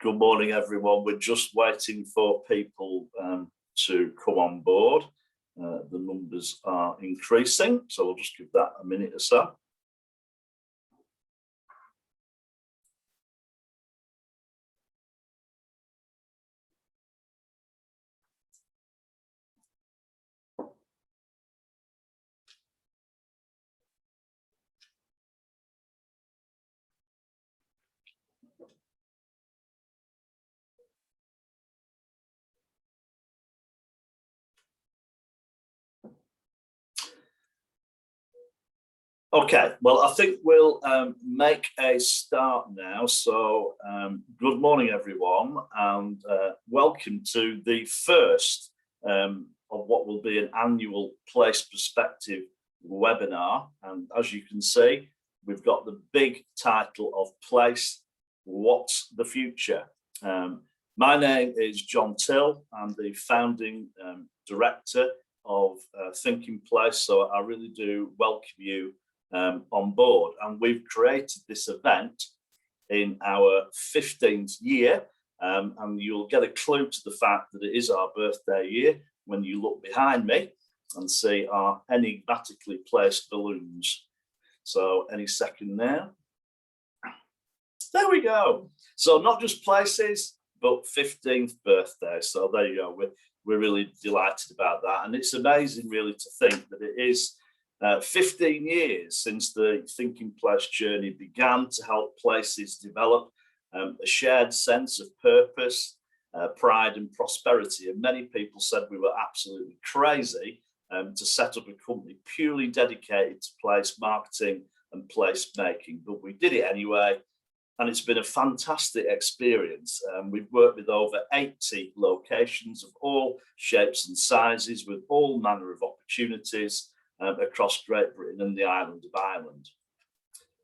Good morning, everyone. We're just waiting for people to come on board. The numbers are increasing, so we'll just give that a minute or so. Okay, well, I think we'll make a start now. So good morning, everyone, and welcome to the first of what will be an annual Place Perspective webinar. And as you can see, we've got the big title of Place, What's the Future? My name is John Till. I'm the founding director of Thinking Place, so I really do welcome you on board. And we've created this event in our 15th year, and you'll get a clue to the fact that it is our birthday year when you look behind me and see our enigmatically placed balloons. So any second now. There we go. So not just places, but 15th birthday. So there you go. We're really delighted about that. And it's amazing really to think that it is 15 years since the Thinking Place journey began to help places develop a shared sense of purpose, pride and prosperity. And many people said we were absolutely crazy to set up a company purely dedicated to place marketing and place making, but we did it anyway. And it's been a fantastic experience. We've worked with over 80 locations of all shapes and sizes with all manner of opportunities across Great Britain and the island of Ireland.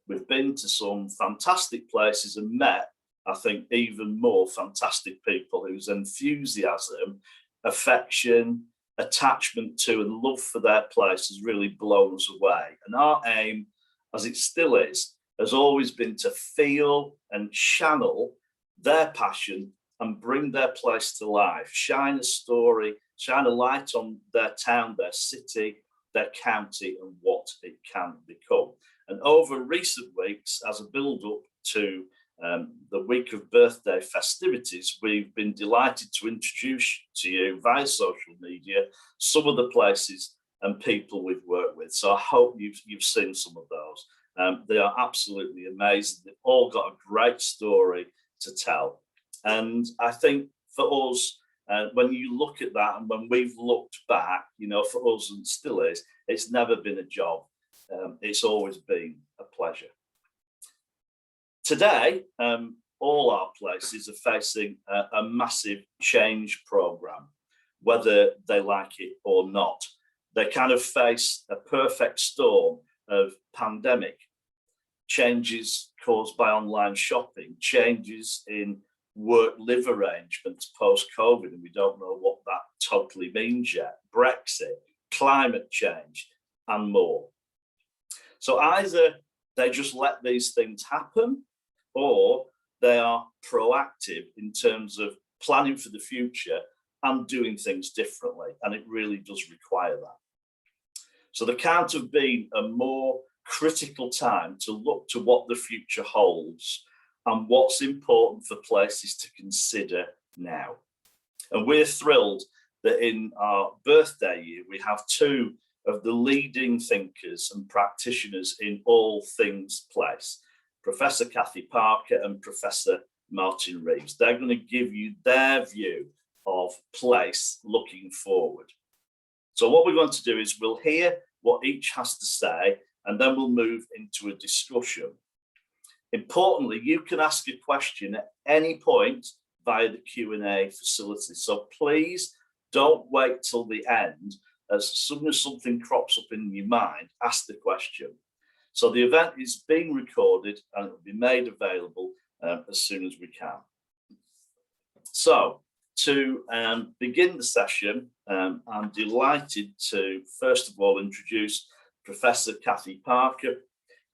We've been to some fantastic places and met, I think, even more fantastic people whose enthusiasm, affection, attachment to and love for their place has really blown us away. And our aim, as it still is, has always been to feel and channel their passion and bring their place to life, shine a story, shine a light on their town, their city, their county and what it can become. And over recent weeks, as a build-up to the week of birthday festivities, we've been delighted to introduce to you via social media some of the places and people we've worked with. So I hope you've seen some of those. They are absolutely amazing. They've all got a great story to tell. And I think for us, when you look at that and when we've looked back, you know, for us and still is, it's never been a job. It's always been a pleasure. Today, all our places are facing a massive change program, whether they like it or not. They kind of face a perfect storm of pandemic, changes caused by online shopping, changes in work-live arrangements post-COVID, and we don't know what that totally means yet, Brexit, climate change, and more. So either they just let these things happen, or they are proactive in terms of planning for the future and doing things differently, and it really does require that. So there can't have been a more critical time to look to what the future holds and what's important for places to consider now. And we're thrilled that in our birthday year, we have two of the leading thinkers and practitioners in all things place, Professor Kathy Parker and Professor Martin Reeves. They're going to give you their view of place looking forward. So what we're going to do is we'll hear what each has to say, and then we'll move into a discussion. Importantly, you can ask a question at any point via the Q&A facility. So please don't wait till the end. As soon as something crops up in your mind, ask the question. So the event is being recorded and it will be made available as soon as we can. So to begin the session, I'm delighted to first of all introduce Professor Kathy Parker.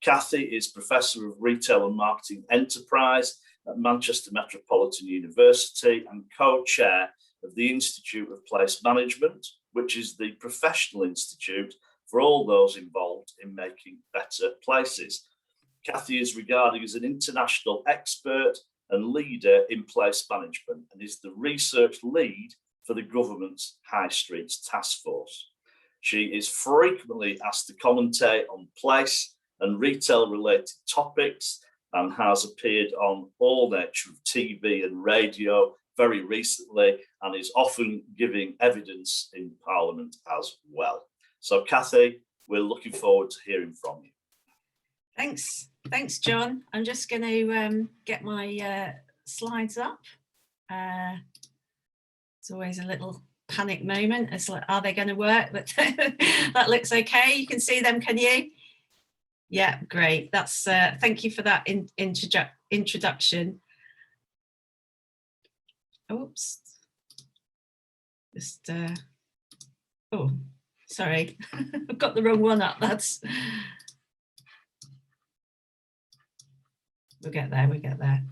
Kathy is Professor of Retail and Marketing Enterprise at Manchester Metropolitan University and co-chair of the Institute of Place Management, which is the professional institute for all those involved in making better places. Cathy is regarded as an international expert and leader in place management and is the research lead for the government's High Streets Task Force. She is frequently asked to commentate on place and retail related topics and has appeared on all nature of TV and radio very recently and is often giving evidence in Parliament as well. So Cathy, we're looking forward to hearing from you. Thanks, John. I'm just going to get my slides up. It's always a little panic moment. It's like, are they going to work? But that looks okay. You can see them, can you? Yeah, great. That's thank you for that introduction. Oops. Just oh, sorry, I've got the wrong one up. We'll get there.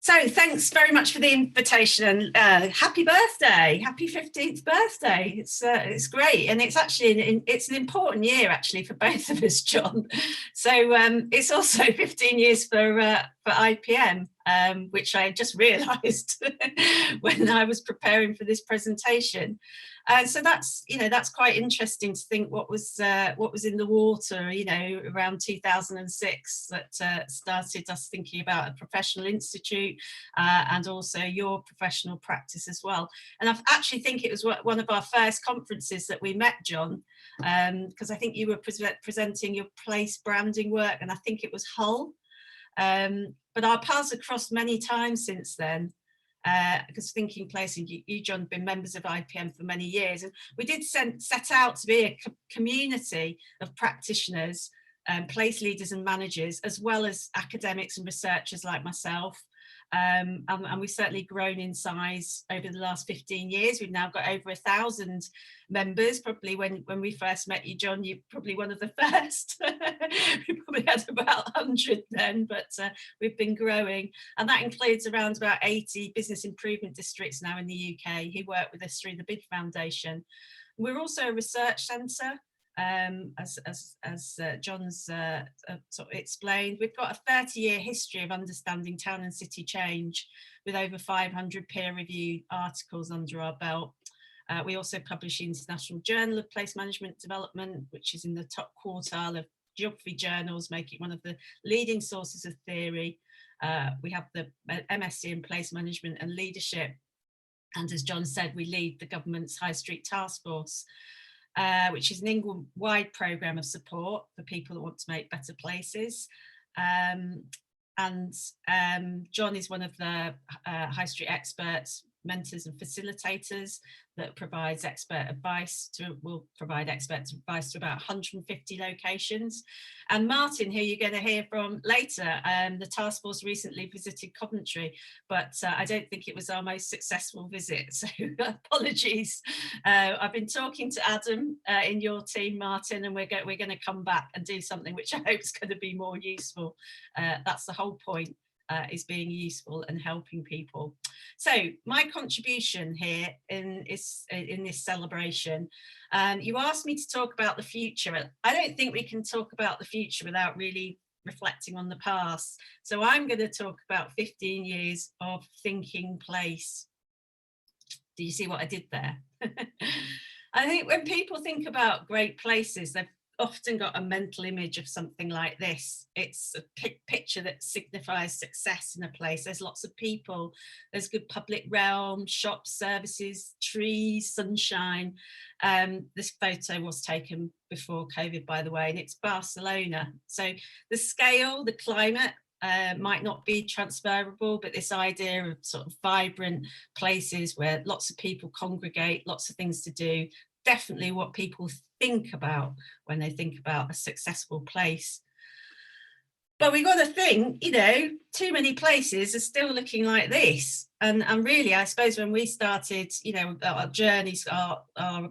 So thanks very much for the invitation and happy birthday, happy 15th birthday. It's great, and it's actually it's an important year actually for both of us, John. So it's also 15 years for IPM, which I just realised when I was preparing for this presentation. So that's quite interesting to think what was in the water, around 2006 that started us thinking about a professional institute and also your professional practice as well. And I actually think it was one of our first conferences that we met, John, because I think you were presenting your place branding work, and I think it was Hull. But our paths have crossed many times since then. Because Thinking Place and you, John, have been members of IPM for many years, and we did set out to be a community of practitioners, place leaders and managers, as well as academics and researchers like myself. And we've certainly grown in size over the last 15 years. We've now got over 1,000 members. Probably when we first met you, John, you're probably one of the first. We probably had about 100 then, but we've been growing. And that includes around about 80 business improvement districts now in the UK who work with us through the BID Foundation. We're also a research centre. As John's sort of explained, we've got a 30-year history of understanding town and city change with over 500 peer-reviewed articles under our belt. We also publish the International Journal of Place Management Development, which is in the top quartile of geography journals, making it one of the leading sources of theory. We have the MSc in Place Management and Leadership. And as John said, we lead the government's High Street Task Force, which is an England-wide programme of support for people that want to make better places. John is one of the High Street experts, mentors and facilitators that provides will provide expert advice to about 150 locations. And Martin, who you're going to hear from later, the task force recently visited Coventry, but I don't think it was our most successful visit, so apologies. I've been talking to Adam in your team, Martin, and we're going to come back and do something which I hope is going to be more useful. That's the whole point. Is being useful and helping people. So my contribution here in this celebration, you asked me to talk about the future. I don't think we can talk about the future without really reflecting on the past. So I'm going to talk about 15 years of Thinking Place. Do you see what I did there? I think when people think about great places, they've often got a mental image of something like this. It's a picture that signifies success in a place. There's lots of people, there's good public realm, shops, services, trees, sunshine. This photo was taken before COVID, by the way, and it's Barcelona. So the scale, the climate might not be transferable, but this idea of sort of vibrant places where lots of people congregate, lots of things to do, definitely what people think about when they think about a successful place. But we've got to think, too many places are still looking like this. And really, I suppose when we started, you know, our journeys, our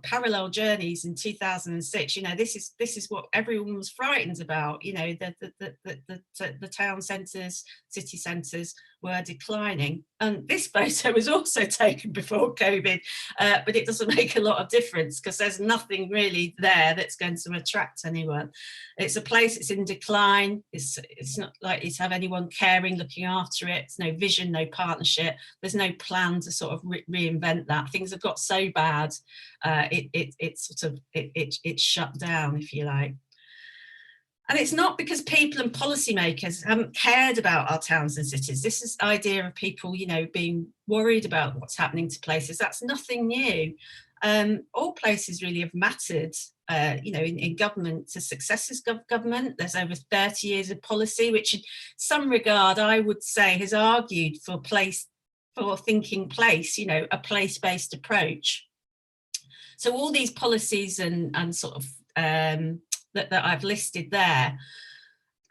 parallel journeys in 2006, you know, this is what everyone was frightened about. You know, the town centres, city centres were declining. And this photo was also taken before COVID, but it doesn't make a lot of difference because there's nothing really there that's going to attract anyone. It's a place that's in decline. It's not likely to have anyone caring, looking after it. There's no vision, no partnership. There's no plan to sort of reinvent that. Things have got so bad, it's shut down, if you like. And it's not because people and policymakers haven't cared about our towns and cities. This is the idea of people, you know, being worried about what's happening to places. That's nothing new. All places really have mattered, you know, in government to successive government. There's over 30 years of policy, which in some regard, I would say, has argued for thinking place, you know, a place-based approach. So all these policies and sort of that I've listed there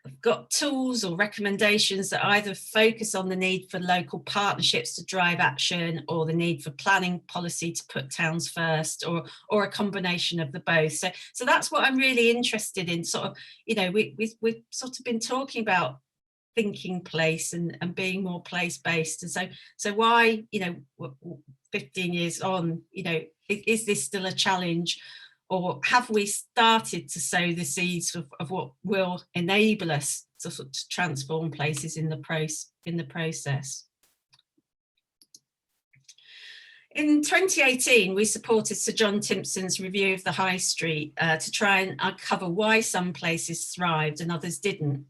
have got tools or recommendations that either focus on the need for local partnerships to drive action, or the need for planning policy to put towns first, or a combination of the both. So that's what I'm really interested in. Sort of, you know, we've sort of been talking about thinking place and being more place-based, and so why, you know, 15 years on, you know, is this still a challenge, or have we started to sow the seeds of what will enable us to sort of transform places in the process? In 2018, we supported Sir John Timpson's review of the High Street to try and uncover why some places thrived and others didn't.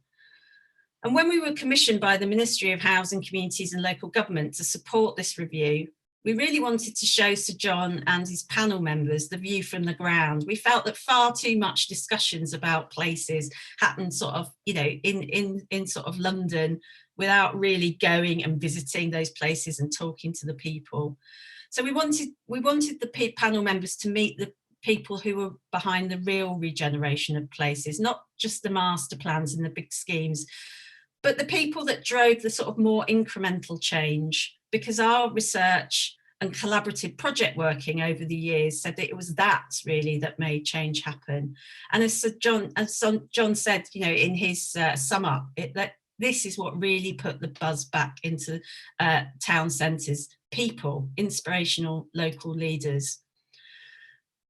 And when we were commissioned by the Ministry of Housing, Communities and Local Government to support this review, we really wanted to show Sir John and his panel members the view from the ground. We felt that far too much discussions about places happened sort of, you know, in sort of London without really going and visiting those places and talking to the people. So we wanted the panel members to meet the people who were behind the real regeneration of places, not just the master plans and the big schemes, but the people that drove the sort of more incremental change, because our research and collaborative project working over the years said that it was that really that made change happen. And as John said, you know, in his sum up, that this is what really put the buzz back into town centres: people, inspirational local leaders.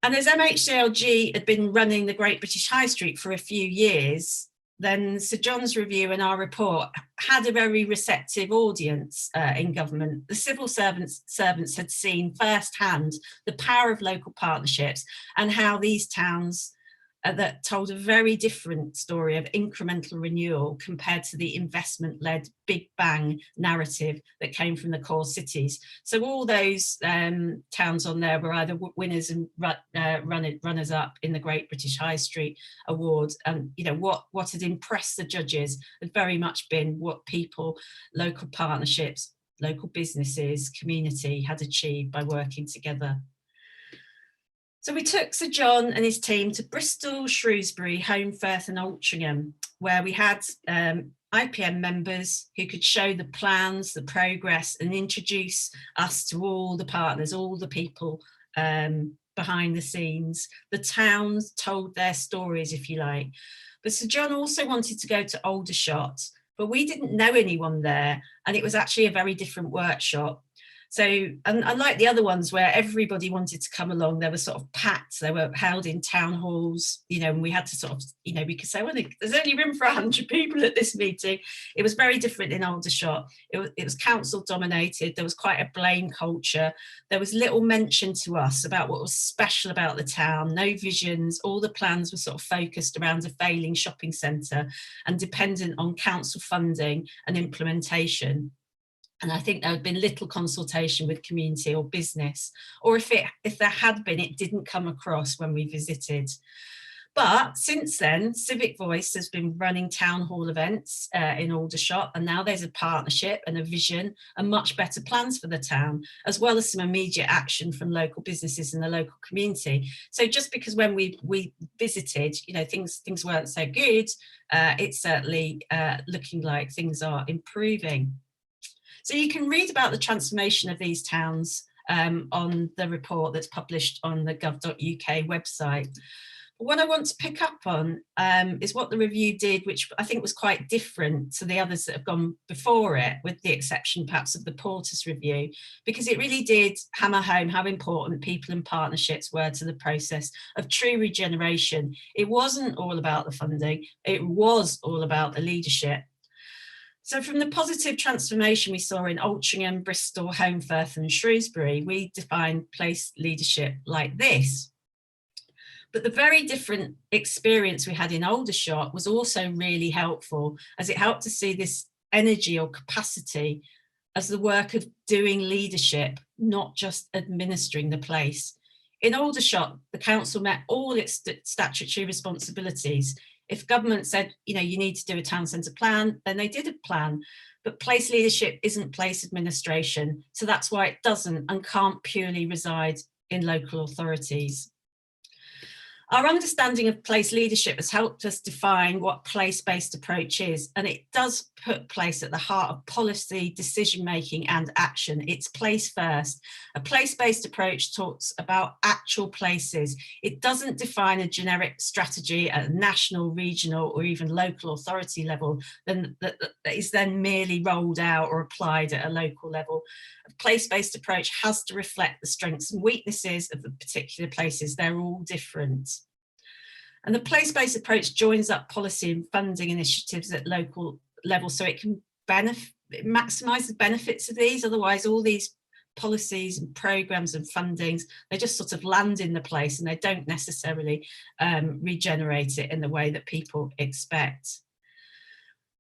And as MHCLG had been running the Great British High Street for a few years, then Sir John's review and our report had a very receptive audience in government. The civil servants had seen firsthand the power of local partnerships and how these towns that told a very different story of incremental renewal compared to the investment-led big bang narrative that came from the core cities. So all those towns on there were either winners and runners up in the Great British High Street Award. And you know what had impressed the judges had very much been what people, local partnerships, local businesses, community had achieved by working together. So we took Sir John and his team to Bristol, Shrewsbury, Home, Firth and Altrincham, where we had IPM members who could show the plans, the progress, and introduce us to all the partners, all the people behind the scenes. The towns told their stories, if you like. But Sir John also wanted to go to Aldershot, but we didn't know anyone there, and it was actually a very different workshop. So, and unlike the other ones where everybody wanted to come along, they were sort of packed, they were held in town halls, you know, and we had to sort of, you know, we could say, well, there's only room for 100 people at this meeting. It was very different in Aldershot. It was council dominated. There was quite a blame culture. There was little mention to us about what was special about the town, no visions. All the plans were sort of focused around a failing shopping centre and dependent on council funding and implementation. And I think there had been little consultation with community or business, or if there had been, it didn't come across when we visited. But since then, Civic Voice has been running town hall events in Aldershot, and now there's a partnership and a vision and much better plans for the town, as well as some immediate action from local businesses and the local community. So just because when we visited, things weren't so good, it's certainly looking like things are improving. So you can read about the transformation of these towns on the report that's published on the gov.uk website. What I want to pick up on is what the review did, which I think was quite different to the others that have gone before it, with the exception perhaps of the Porter's review, because it really did hammer home how important people and partnerships were to the process of true regeneration. It wasn't all about the funding, it was all about the leadership. So from the positive transformation we saw in Altrincham, Bristol, Holmfirth and Shrewsbury, we defined place leadership like this. But the very different experience we had in Aldershot was also really helpful, as it helped to see this energy or capacity as the work of doing leadership, not just administering the place. In Aldershot, the council met all its statutory responsibilities. If government said, you need to do a town centre plan, then they did a plan. But place leadership isn't place administration. So that's why it doesn't and can't purely reside in local authorities. Our understanding of place leadership has helped us define what place-based approach is, and it does put place at the heart of policy, decision-making and action. It's place first. A place-based approach talks about actual places. It doesn't define a generic strategy at a national, regional or even local authority level that is then merely rolled out or applied at a local level. A place-based approach has to reflect the strengths and weaknesses of the particular places. They're all different. And the place-based approach joins up policy and funding initiatives at local level so it can maximise the benefits of these. Otherwise, all these policies and programmes and fundings, they just sort of land in the place and they don't necessarily regenerate it in the way that people expect.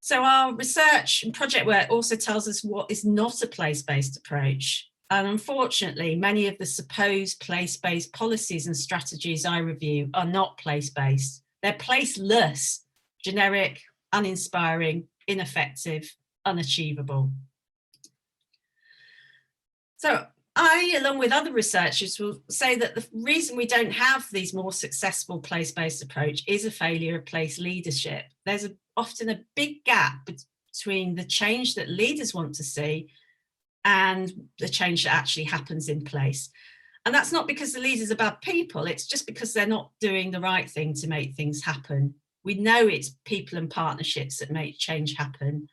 So our research and project work also tells us what is not a place-based approach. And unfortunately, many of the supposed place-based policies and strategies I review are not place-based. They're placeless, generic, uninspiring, ineffective, unachievable. So I, along with other researchers, will say that the reason we don't have these more successful place-based approach is a failure of place leadership. There's often a big gap between the change that leaders want to see and the change that actually happens in place. And that's not because the leaders are bad people, it's just because they're not doing the right thing to make things happen. We know it's people and partnerships that make change happen.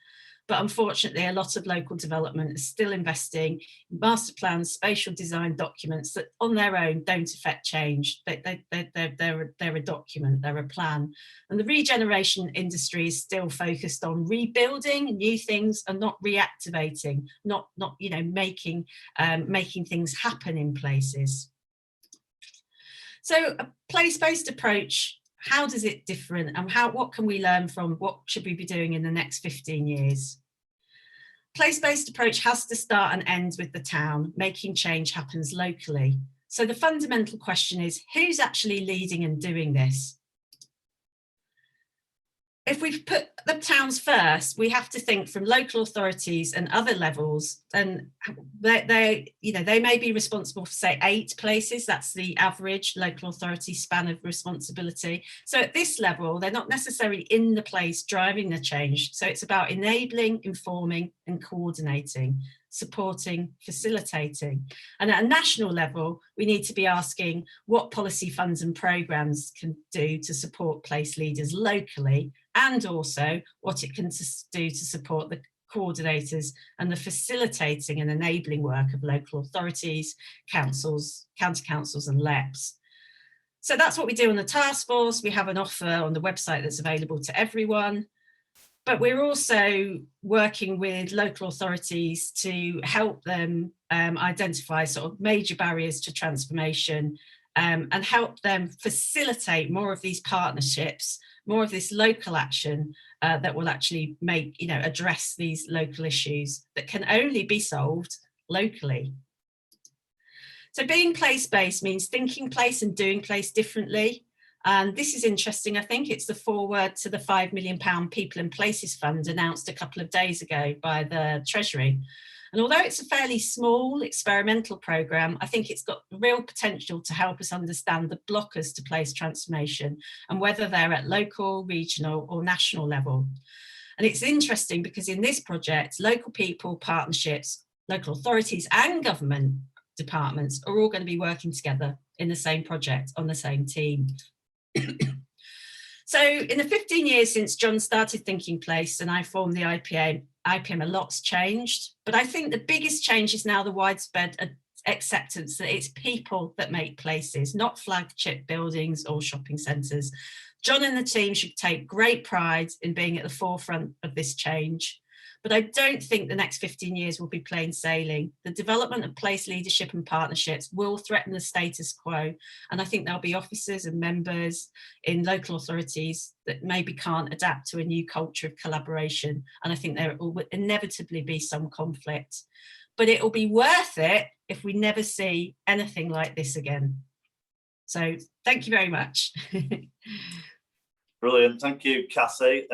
But unfortunately, a lot of local development is still investing in master plans, spatial design documents that on their own don't affect change. They're a document, they're a plan. And the regeneration industry is still focused on rebuilding new things and not reactivating, not making things happen in places. So a place-based approach, how does it differ and what can we learn from what should we be doing in the next 15 years? Place-based approach has to start and end with the town. Making change happens locally. So the fundamental question is, who's actually leading and doing this? If we put the towns first, we have to think from local authorities and other levels, and they may be responsible for, say, 8 places. That's the average local authority span of responsibility. So at this level, they're not necessarily in the place driving the change. So it's about enabling, informing and coordinating, supporting, facilitating. And at a national level, we need to be asking what policy funds and programmes can do to support place leaders locally, and also what it can do to support the coordinators and the facilitating and enabling work of local authorities, councils, county councils and LEPs. So that's what we do on the task force. We have an offer on the website that's available to everyone. But we're also working with local authorities to help them identify sort of major barriers to transformation and help them facilitate more of these partnerships, more of this local action that will actually address these local issues that can only be solved locally. So being place-based means thinking place and doing place differently. And this is interesting. I think it's the foreword to the £5 million People and Places Fund announced a couple of days ago by the Treasury. And although it's a fairly small experimental programme, I think it's got real potential to help us understand the blockers to place transformation and whether they're at local, regional or national level. And it's interesting because in this project, local people, partnerships, local authorities and government departments are all going to be working together in the same project on the same team. So in the 15 years since John started Thinking Place and I formed the IPM, a lot's changed. But I think the biggest change is now the widespread acceptance that it's people that make places, not flagship buildings or shopping centres. John and the team should take great pride in being at the forefront of this change. But I don't think the next 15 years will be plain sailing. The development of place leadership and partnerships will threaten the status quo. And I think there'll be officers and members in local authorities that maybe can't adapt to a new culture of collaboration. And I think there will inevitably be some conflict. But it will be worth it if we never see anything like this again. So thank you very much. Brilliant. Thank you, Cathy.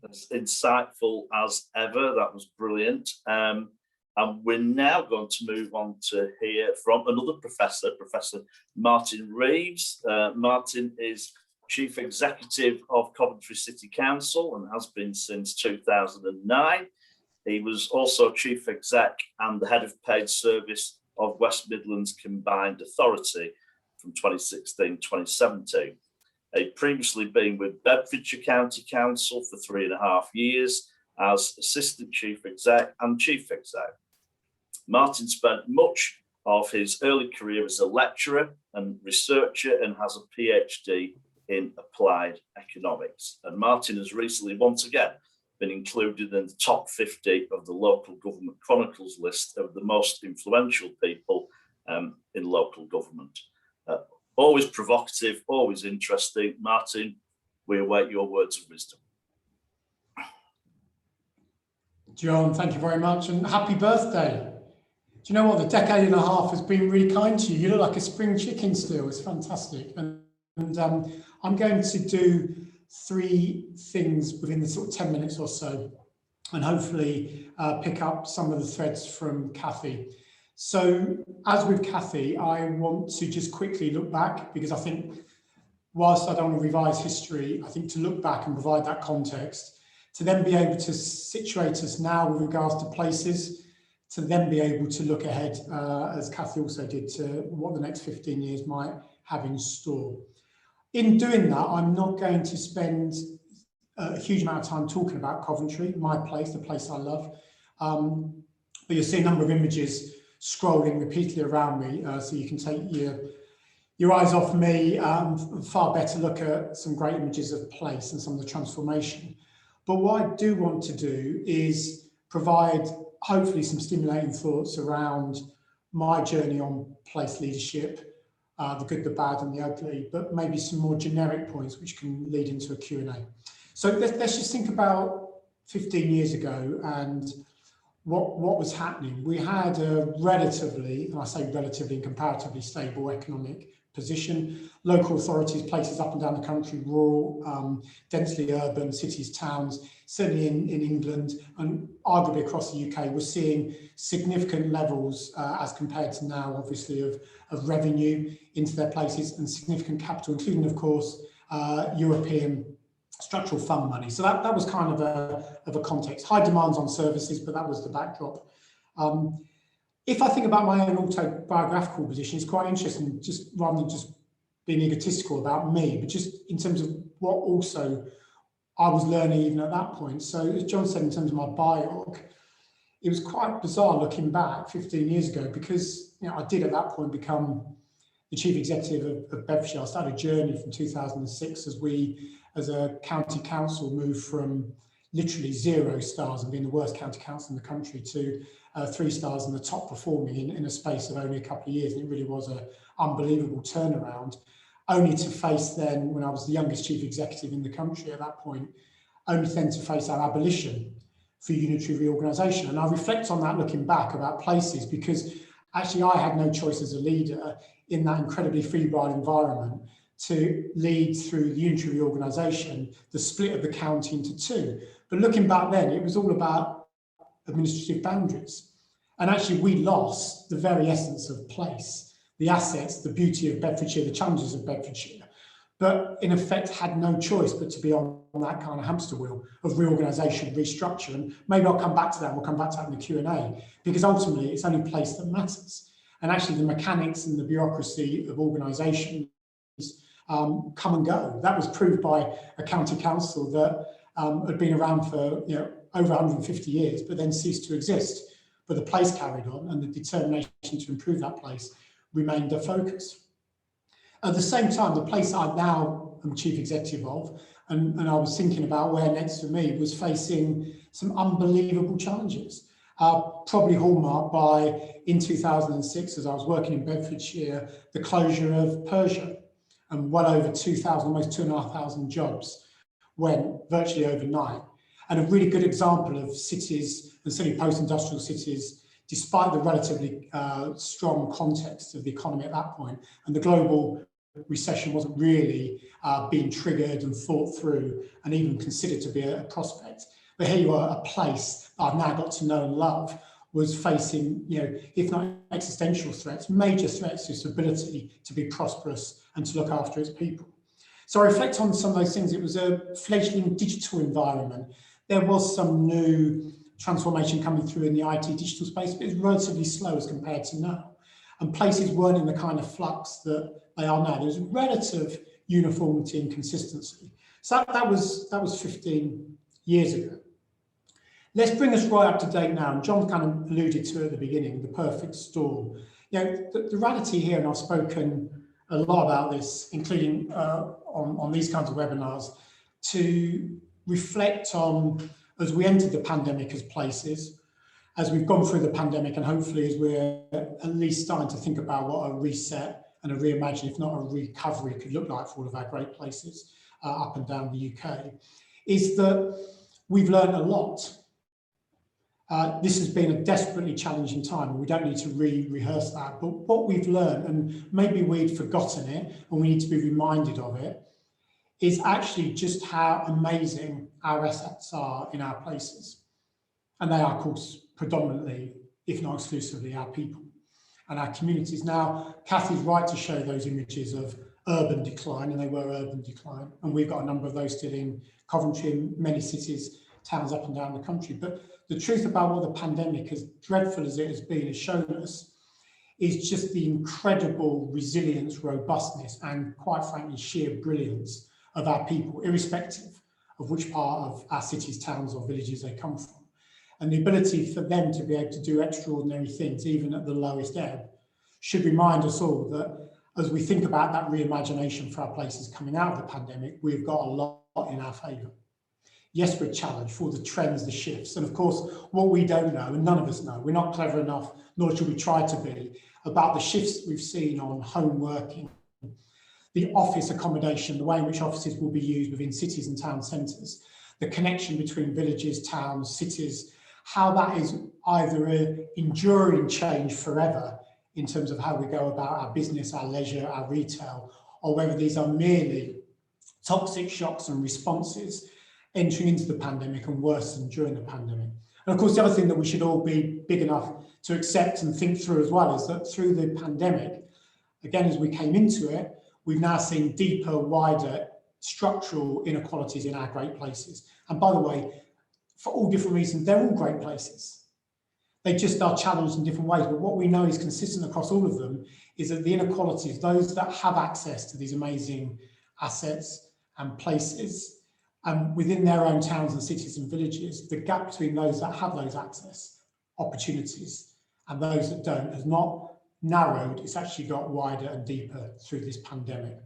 As insightful as ever. That was brilliant. And we're now going to move on to hear from another professor, Professor Martin Reeves. Martin is Chief Executive of Coventry City Council and has been since 2009. He was also Chief Exec and the Head of Paid Service of West Midlands Combined Authority from 2016-2017. He'd previously been with Bedfordshire County Council for 3.5 years as Assistant Chief Exec and Chief Exec. Martin spent much of his early career as a lecturer and researcher and has a PhD in applied economics. And Martin has recently once again been included in the top 50 of the Local Government Chronicles list of the most influential people in local government. Always provocative, always interesting. Martin, we await your words of wisdom. John, thank you very much and happy birthday. Do you know what? The decade and a half has been really kind to you. You look like a spring chicken still. It's fantastic. And I'm going to do 3 things within the sort of 10 minutes or so and hopefully pick up some of the threads from Cathy. So as with Cathy, I want to just quickly look back because I think whilst I don't want to revise history, I think to look back and provide that context, to then be able to situate us now with regards to places, to then be able to look ahead, as Cathy also did, to what the next 15 years might have in store. In doing that, I'm not going to spend a huge amount of time talking about Coventry, my place, the place I love, but you'll see a number of images scrolling repeatedly around me, so you can take your eyes off me, far better look at some great images of place and some of the transformation. But what I do want to do is provide hopefully some stimulating thoughts around my journey on place leadership, the good, the bad and the ugly, but maybe some more generic points which can lead into a Q&A. So let's just think about 15 years ago and what was happening. We had a relatively, and I say relatively and comparatively stable economic position. Local authorities, places up and down the country, rural, densely urban, cities, towns, certainly in England and arguably across the UK, we're seeing significant levels as compared to now, obviously, of revenue into their places and significant capital, including, of course, European structural fund money. So that was kind of a context. High demands on services, but that was the backdrop. If I think about my own autobiographical position, it's quite interesting, just rather than just being egotistical about me, but just in terms of what also I was learning even at that point. So as John said, in terms of my biog, it was quite bizarre looking back 15 years ago because I did at that point become the chief executive of Bedfordshire. I started a journey from 2006 as we, as a county council, moved from literally 0 stars and being the worst county council in the country to 3 stars and the top performing in a space of only a couple of years. And it really was an unbelievable turnaround, only to face then, when I was the youngest chief executive in the country at that point, only then to face our abolition for unitary reorganisation. And I reflect on that looking back about places because actually I had no choice as a leader in that incredibly febrile environment to lead through the unitary reorganisation, the split of the county into two. But looking back then, it was all about administrative boundaries. And actually we lost the very essence of place, the assets, the beauty of Bedfordshire, the challenges of Bedfordshire, but in effect had no choice but to be on that kind of hamster wheel of reorganisation, restructure. And maybe I'll come back to that, and we'll come back to that in the Q&A, because ultimately it's only place that matters. And actually the mechanics and the bureaucracy of organisations come and go. That was proved by a county council that had been around for over 150 years, but then ceased to exist. But the place carried on, and the determination to improve that place remained a focus. At the same time, the place I now am chief executive of, and I was thinking about where next for me, was facing some unbelievable challenges. Probably hallmarked by, in 2006, as I was working in Bedfordshire, the closure of Persia, and well over 2,000, almost 2,500 jobs went virtually overnight. And a really good example of cities, and certainly post-industrial cities, despite the relatively strong context of the economy at that point, and the global recession wasn't really being triggered and thought through and even considered to be a prospect. But here you are, a place that I've now got to know and love, was facing, if not existential threats, major threats to its ability to be prosperous and to look after its people. So I reflect on some of those things. It was a fledgling digital environment. There was some new transformation coming through in the IT digital space, but it was relatively slow as compared to now. And places weren't in the kind of flux that they are now. There's relative uniformity and consistency. So that was 15 years ago. Let's bring us right up to date now. And John kind of alluded to it at the beginning, the perfect storm. The reality here, and I've spoken a lot about this, including on these kinds of webinars, to reflect on, as we entered the pandemic as places, as we've gone through the pandemic, and hopefully as we're at least starting to think about what a reset and a reimagine, if not a recovery, could look like for all of our great places up and down the UK, is that we've learned a lot. This has been a desperately challenging time, and we don't need to rehearse that, but what we've learned, and maybe we'd forgotten it and we need to be reminded of it, is actually just how amazing our assets are in our places. And they are, of course, predominantly, if not exclusively, our people and our communities. Now, Kathy's right to show those images of urban decline, and they were urban decline, and we've got a number of those still in Coventry and many cities, towns up and down the country. But the truth about what the pandemic, as dreadful as it has been, has shown us is just the incredible resilience, robustness, and quite frankly, sheer brilliance of our people, irrespective of which part of our cities, towns or villages they come from. And the ability for them to be able to do extraordinary things, even at the lowest ebb, should remind us all that as we think about that reimagination for our places coming out of the pandemic, we've got a lot in our favour. Yes, we're challenged for the trends, the shifts, and of course, what we don't know, and none of us know, we're not clever enough, nor should we try to be, about the shifts we've seen on home working, the office accommodation, the way in which offices will be used within cities and town centres, the connection between villages, towns, cities, how that is either an enduring change forever in terms of how we go about our business, our leisure, our retail, or whether these are merely toxic shocks and responses entering into the pandemic and worse than during the pandemic. And of course, the other thing that we should all be big enough to accept and think through as well is that through the pandemic, again, as we came into it, we've now seen deeper, wider structural inequalities in our great places. And by the way, for all different reasons, they're all great places. They just are challenged in different ways. But what we know is consistent across all of them is that the inequalities, those that have access to these amazing assets and places, within their own towns and cities and villages, the gap between those that have those access opportunities and those that don't has not narrowed, it's actually got wider and deeper through this pandemic.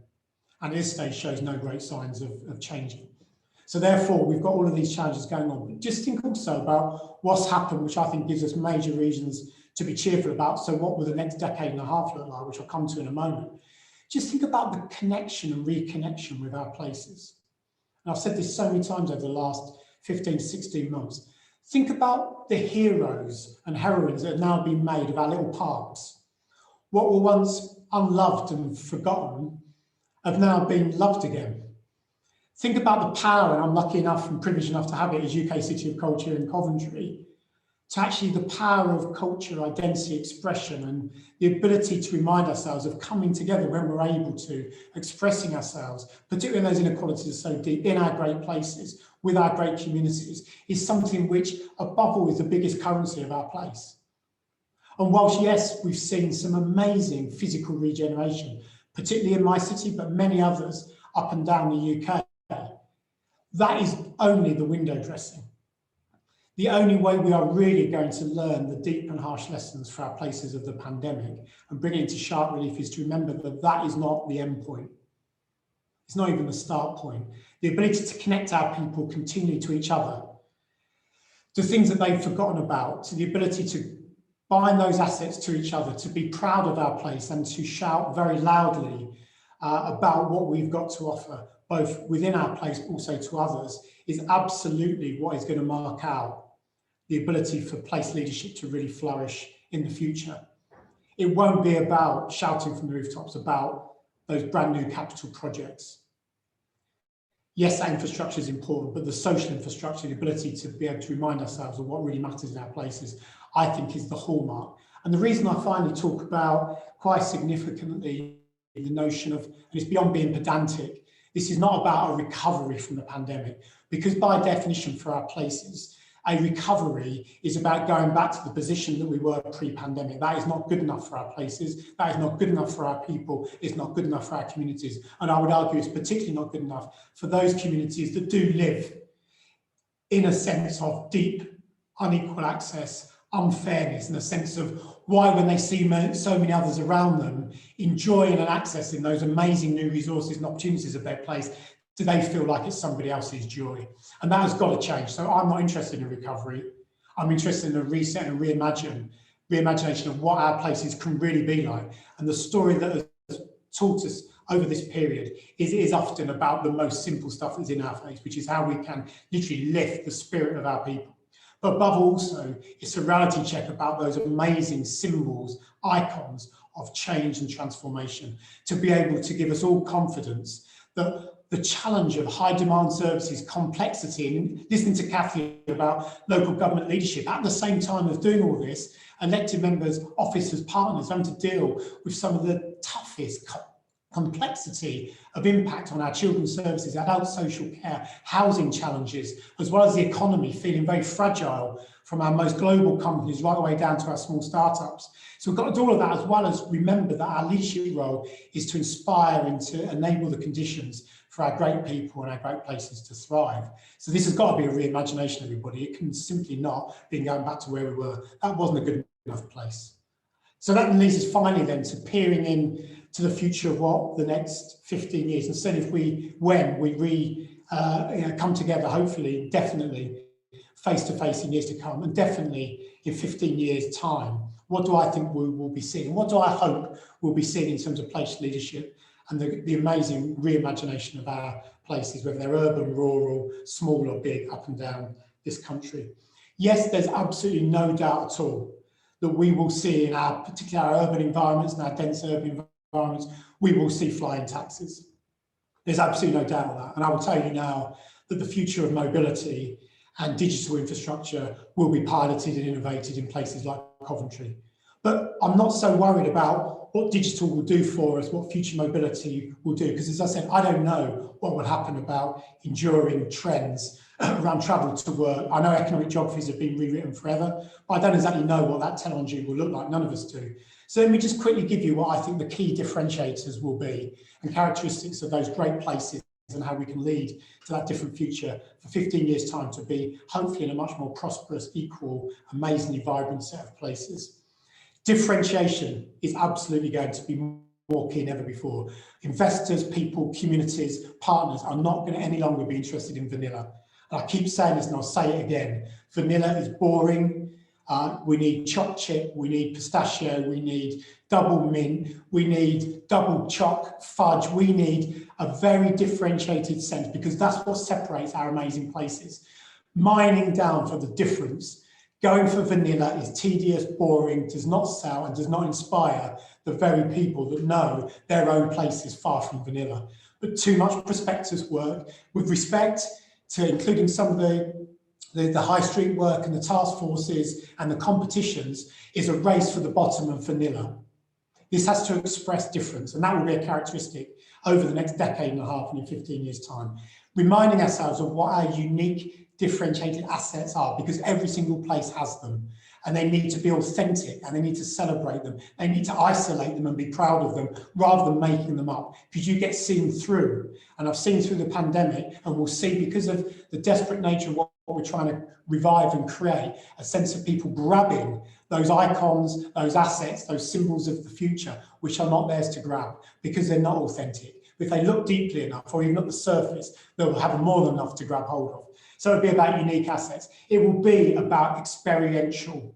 And at this stage shows no great signs of changing. So therefore, we've got all of these challenges going on. But just think also about what's happened, which I think gives us major reasons to be cheerful about. So what will the next decade and a half look like, which I'll come to in a moment. Just think about the connection and reconnection with our places. And I've said this so many times over the last 15, 16 months. Think about the heroes and heroines that have now been made of our little parks. What were once unloved and forgotten have now been loved again. Think about the power, and I'm lucky enough and privileged enough to have it as UK City of Culture in Coventry, to actually the power of culture, identity, expression, and the ability to remind ourselves of coming together when we're able to, expressing ourselves, particularly when those inequalities are so deep, in our great places, with our great communities, is something which, above all, is the biggest currency of our place. And whilst, yes, we've seen some amazing physical regeneration, particularly in my city, but many others up and down the UK, that is only the window dressing. The only way we are really going to learn the deep and harsh lessons for our places of the pandemic and bring it into sharp relief is to remember that that is not the end point. It's not even the start point. The ability to connect our people continually to each other, to things that they've forgotten about, to the ability to bind those assets to each other, to be proud of our place and to shout very loudly about what we've got to offer, both within our place, but also to others, is absolutely what is going to mark out the ability for place leadership to really flourish in the future. It won't be about shouting from the rooftops about those brand new capital projects. Yes, that infrastructure is important, but the social infrastructure, the ability to be able to remind ourselves of what really matters in our places, I think is the hallmark. And the reason I finally talk about quite significantly the notion of, and it's beyond being pedantic, this is not about a recovery from the pandemic, because by definition for our places, a recovery is about going back to the position that we were pre-pandemic. That is not good enough for our places. That is not good enough for our people. It's not good enough for our communities. And I would argue it's particularly not good enough for those communities that do live in a sense of deep, unequal access, unfairness, and a sense of why, when they see so many others around them enjoying and accessing those amazing new resources and opportunities of their place, do they feel like it's somebody else's joy? And that has got to change. So I'm not interested in recovery. I'm interested in a reset and reimagination of what our places can really be like. And the story that has taught us over this period is often about the most simple stuff that's in our face, which is how we can literally lift the spirit of our people. But above all, also, it's a reality check about those amazing symbols, icons of change and transformation, to be able to give us all confidence that the challenge of high demand services, complexity, and listening to Kathy about local government leadership at the same time as doing all this, elected members, officers, partners having to deal with some of the toughest complexity of impact on our children's services, adult social care, housing challenges, as well as the economy feeling very fragile from our most global companies right the way down to our small startups. So we've got to do all of that, as well as remember that our leadership role is to inspire and to enable the conditions for our great people and our great places to thrive. So this has got to be a reimagination, everybody. It can simply not be going back to where we were. That wasn't a good enough place. So that leads us finally then to peering in to the future of what the next 15 years, and certainly when we come together, hopefully, definitely face to face in years to come, and definitely in 15 years' time, what do I think we will be seeing? What do I hope we'll be seeing in terms of place leadership and the amazing reimagination of our places, whether they're urban, rural, small or big, up and down this country? Yes, there's absolutely no doubt at all that we will see in our, particularly our urban environments and our dense urban environments, we will see flying taxis. There's absolutely no doubt of that. And I will tell you now that the future of mobility and digital infrastructure will be piloted and innovated in places like Coventry. But I'm not so worried about what digital will do for us, what future mobility will do, because as I said, I don't know what will happen about enduring trends around travel to work. I know economic geographies have been rewritten forever, but I don't exactly know what that technology will look like. None of us do. So let me just quickly give you what I think the key differentiators will be and characteristics of those great places and how we can lead to that different future for 15 years' time to be hopefully in a much more prosperous, equal, amazingly vibrant set of places. Differentiation is absolutely going to be more key than ever before. Investors, people, communities, partners are not going to any longer be interested in vanilla. And I keep saying this and I'll say it again. Vanilla is boring. We need choc chip, we need pistachio, we need double mint, we need double choc fudge. We need a very differentiated sense, because that's what separates our amazing places. Mining down for the difference. Going for vanilla is tedious, boring, does not sell and does not inspire the very people that know their own place is far from vanilla. but too much prospectus work with respect to including some of the high street work and the task forces and the competitions is a race for the bottom of vanilla. This has to express difference, and that will be a characteristic over the next decade and a half and in 15 years' time. Reminding ourselves of what our unique, differentiated assets are, because every single place has them, and they need to be authentic, and they need to celebrate them. They need to isolate them and be proud of them rather than making them up, because you get seen through. And I've seen through the pandemic, and we'll see, because of the desperate nature of what we're trying to revive and create, a sense of people grabbing those icons, those assets, those symbols of the future, which are not theirs to grab because they're not authentic. If they look deeply enough, or even at the surface, they'll have more than enough to grab hold of. So it'll be about unique assets. It will be about experiential.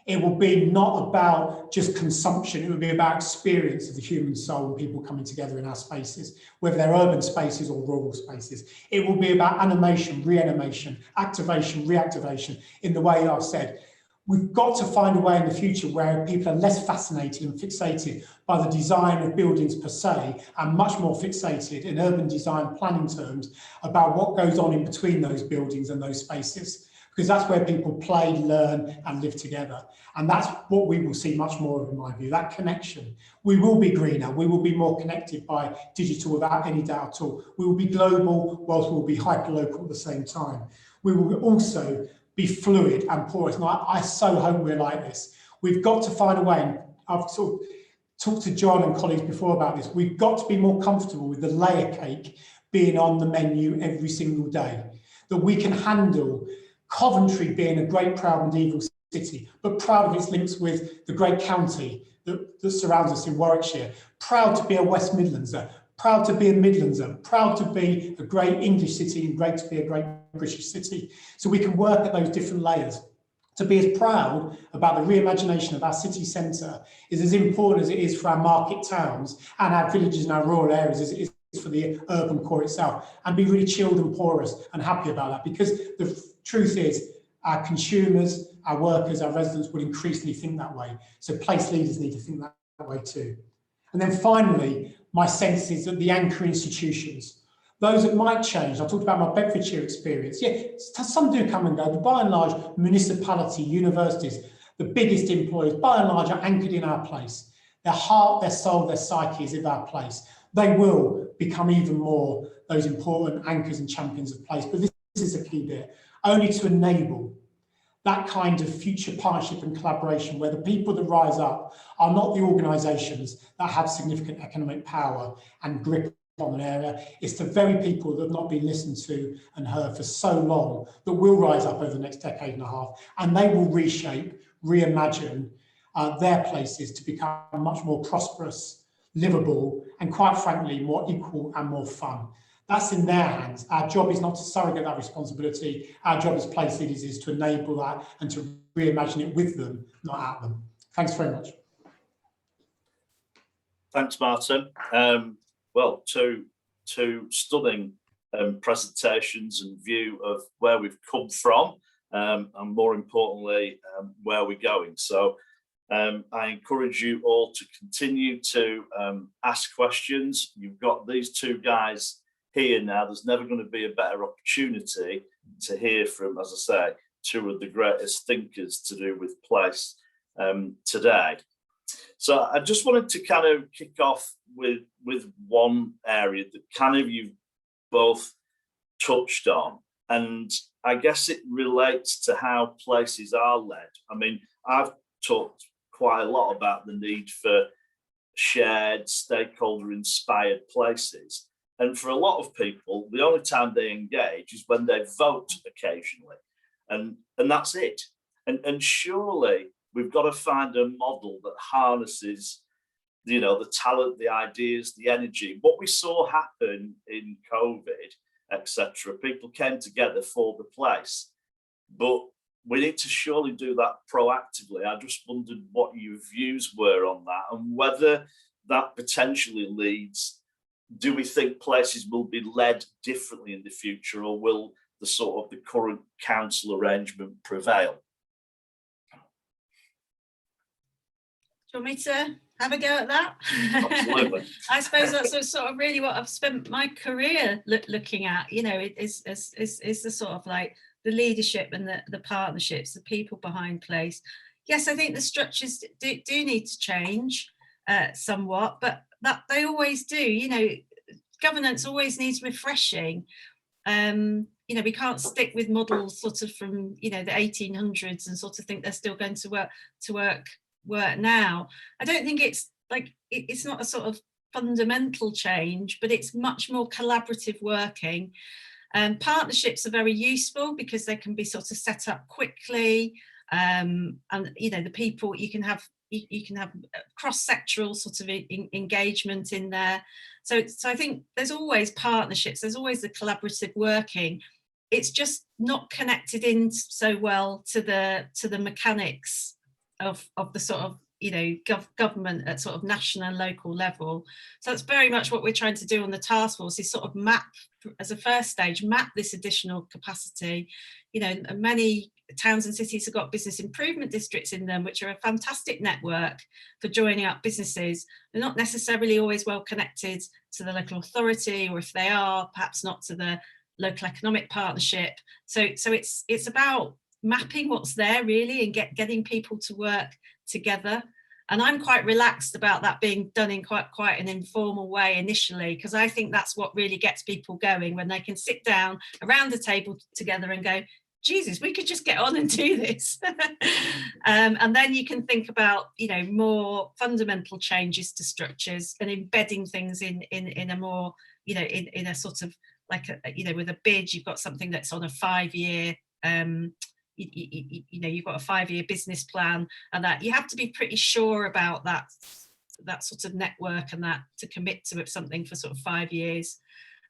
It will be not about just consumption. It will be about experience of the human soul and people coming together in our spaces, whether they're urban spaces or rural spaces. It will be about animation, reanimation, activation, reactivation, in the way I've said. We've got to find a way in the future where people are less fascinated and fixated by the design of buildings per se, and much more fixated in urban design planning terms about what goes on in between those buildings and those spaces, because that's where people play, learn and live together. And that's what we will see much more of, in my view, that connection. We will be greener, we will be more connected by digital without any doubt at all. We will be global whilst we'll be hyper-local at the same time. We will also be fluid and porous. And I so hope we're like this. We've got to find a way, and I've sort of talked to John and colleagues before about this, we've got to be more comfortable with the layer cake being on the menu every single day, that we can handle Coventry being a great, proud medieval city, but proud of its links with the great county that surrounds us in Warwickshire, proud to be a West Midlandser, proud to be a Midlandser, proud to be a great English city and great to be a great British city. So we can work at those different layers. To be as proud about the reimagination of our city centre is as important as it is for our market towns and our villages and our rural areas as it is for the urban core itself, and be really chilled and porous and happy about that, because the truth is our consumers, our workers, our residents will increasingly think that way. So place leaders need to think that way too. And then finally, my sense is that the anchor institutions, those that might change, I talked about my Bedfordshire experience. Yeah, some do come and go, but by and large, municipality, universities, the biggest employers, by and large, are anchored in our place. Their heart, their soul, their psyche is in our place. They will become even more those important anchors and champions of place. But this is a key bit, only to enable that kind of future partnership and collaboration where the people that rise up are not the organisations that have significant economic power and grip on an area. It's the very people that have not been listened to and heard for so long that will rise up over the next decade and a half, and they will reshape, reimagine their places to become much more prosperous, livable, and quite frankly, more equal and more fun. That's in their hands. Our job is not to surrogate that responsibility. Our job as place leaders is to enable that and to reimagine it with them, not at them. Thanks very much. Thanks, Martin. Well, two stunning presentations and view of where we've come from, and more importantly, where we're going. So I encourage you all to continue to ask questions. You've got these two guys here now. There's never going to be a better opportunity to hear from, as I say, two of the greatest thinkers to do with place today. So I just wanted to kind of kick off with one area that kind of you've both touched on, and I guess it relates to how places are led. I mean, I've talked quite a lot about the need for shared, stakeholder-inspired places. And for a lot of people, the only time they engage is when they vote occasionally. And that's it. And surely we've got to find a model that harnesses, you know, the talent, the ideas, the energy. What we saw happen in COVID, etc., people came together for the place. But we need to surely do that proactively. I just wondered what your views were on that, and whether that potentially leads, do we think places will be led differently in the future, or will the sort of the current council arrangement prevail? Do you want me to have a go at that? Absolutely. I suppose that's sort of really what I've spent my career looking at, you know, is the sort of like the leadership and the partnerships, the people behind place. Yes, I think the structures do need to change somewhat, but that they always do, you know, governance always needs refreshing. You know, we can't stick with models sort of from, you know, the 1800s and sort of think they're still going to work now. I don't think it's like it's not a sort of fundamental change, but it's much more collaborative working. Partnerships are very useful because they can be sort of set up quickly, and you know, the people you can have cross-sectoral sort of engagement in there. So I think there's always partnerships, there's always the collaborative working. It's just not connected in so well to the mechanics of the sort of, you know, government at sort of national and local level. So that's very much what we're trying to do on the task force, is sort of map, as a first stage, map this additional capacity. You know, many towns and cities have got business improvement districts in them, which are a fantastic network for joining up businesses. They're not necessarily always well connected to the local authority, or if they are, perhaps not to the local economic partnership. So it's about mapping what's there really, and getting people to work together. And I'm quite relaxed about that being done in quite an informal way initially, because I think that's what really gets people going, when they can sit down around the table together and go, Jesus, we could just get on and do this. And then you can think about, you know, more fundamental changes to structures and embedding things in a more, you know, in a sort of like a, you know, with a bid, you've got something that's on a 5-year you know, you've got a 5-year business plan, and that you have to be pretty sure about that sort of network, and that to commit to something for sort of 5 years.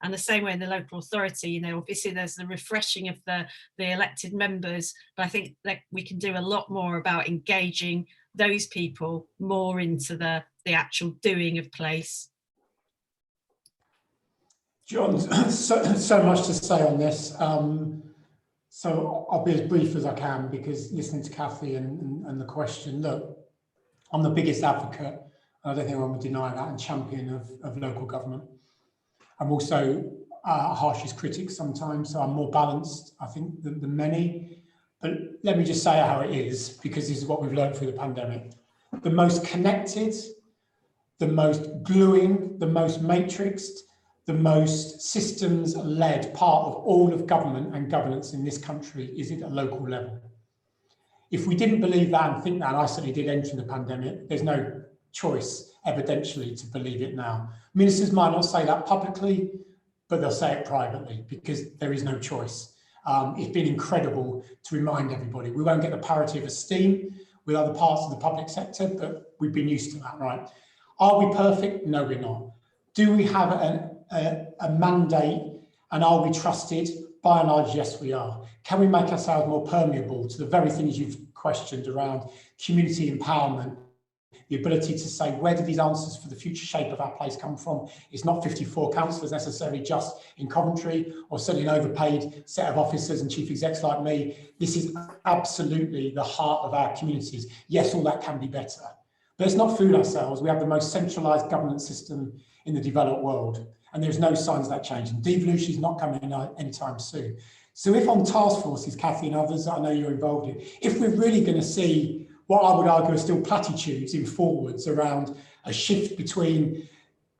And the same way in the local authority, you know, obviously there's the refreshing of the elected members, but I think that we can do a lot more about engaging those people more into the actual doing of place. John, so much to say on this. So I'll be as brief as I can, because listening to Kathy and the question, look, I'm the biggest advocate, I don't think anyone would deny that, and champion of local government. I'm also harshest critic sometimes, so I'm more balanced, I think, than many. But let me just say how it is, because this is what we've learned through the pandemic. The most connected, the most gluing, the most matrixed, the most systems-led part of all of government and governance in this country is at a local level. If we didn't believe that and think that, and I certainly did entering the pandemic, there's no choice, evidentially, to believe it now. Ministers might not say that publicly, but they'll say it privately, because there is no choice. It's been incredible to remind everybody. We won't get the parity of esteem with other parts of the public sector, but we've been used to that, right? Are we perfect? No, we're not. Do we have a mandate, and are we trusted? By and large, yes, we are. Can we make ourselves more permeable to the very things you've questioned around community empowerment, the ability to say, where do these answers for the future shape of our place come from? It's not 54 councillors necessarily just in Coventry, or certainly an overpaid set of officers and chief execs like me. This is absolutely the heart of our communities. Yes, all that can be better. But let's not fool ourselves. We have the most centralised governance system in the developed world, and there's no signs of that changing. Devolution is not coming anytime soon. So if on task forces, Kathy and others I know you're involved in, if we're really going to see what I would argue are still platitudes in forwards around a shift between